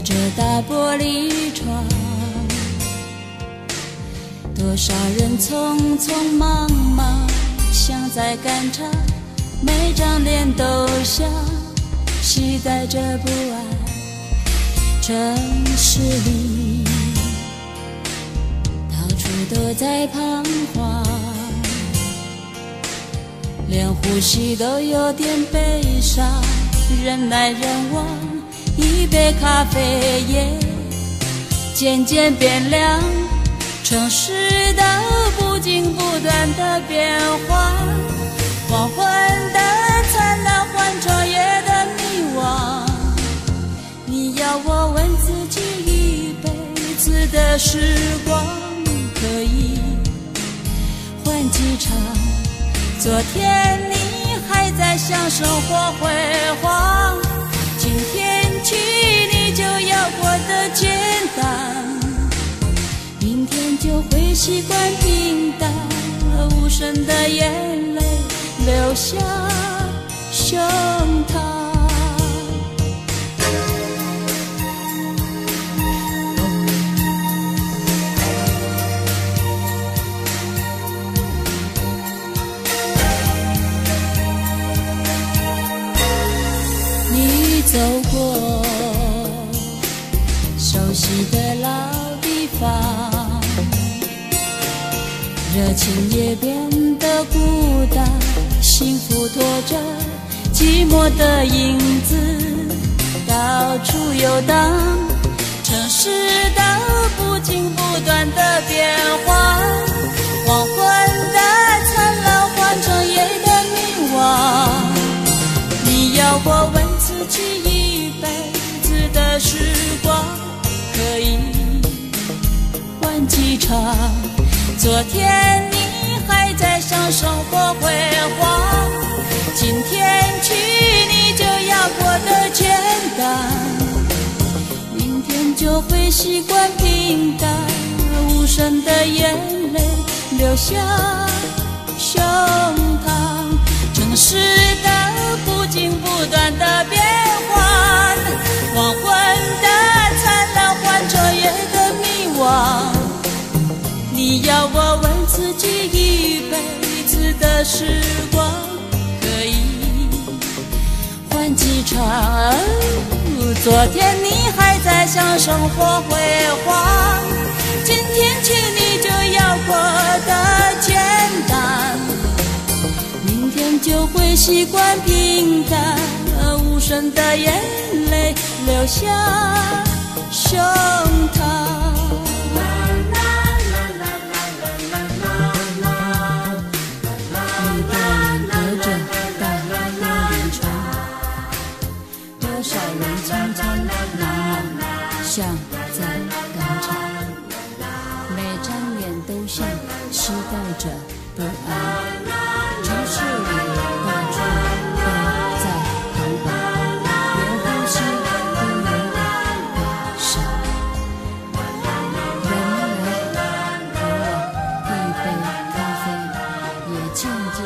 这大玻璃窗，多少人匆匆忙忙，像在赶场，每张脸都像期待着不安。城市里到处都在彷徨，连呼吸都有点悲伤，人来人往，一杯咖啡也渐渐变凉，城市的不紧不断的变化，黄昏的灿烂换昼夜的迷惘。你要我问自己，一辈子的时光可以换几场？昨天你还在想生活辉煌，今天起你就要过得简单，明天就会习惯平淡，无声的眼泪流下胸膛。你走过熟悉的老地方，热情也变得孤单，幸福拖着寂寞的影子到处游荡，城市的不紧不断的变化，黄昏的灿烂换成夜的迷惘。你要我问自己，一辈子的时光可以换几场？昨天你还在想生活辉煌，今天起你就要过得简单，明天就会习惯平淡，无声的眼泪流下胸膛。城市的不紧不断的变换，黄昏的灿烂换昼夜的迷惘。你要我问自己，一辈子的时光可以换几场？昨天你还在想生活辉煌，今天起你就要过得简单，明天就会习惯平淡，无声的眼泪流下胸膛。像在赶场，每张脸都像期待着不安，城市里到处都在彷徨，连呼吸都有点悲伤。人来人往，一杯咖啡也渐渐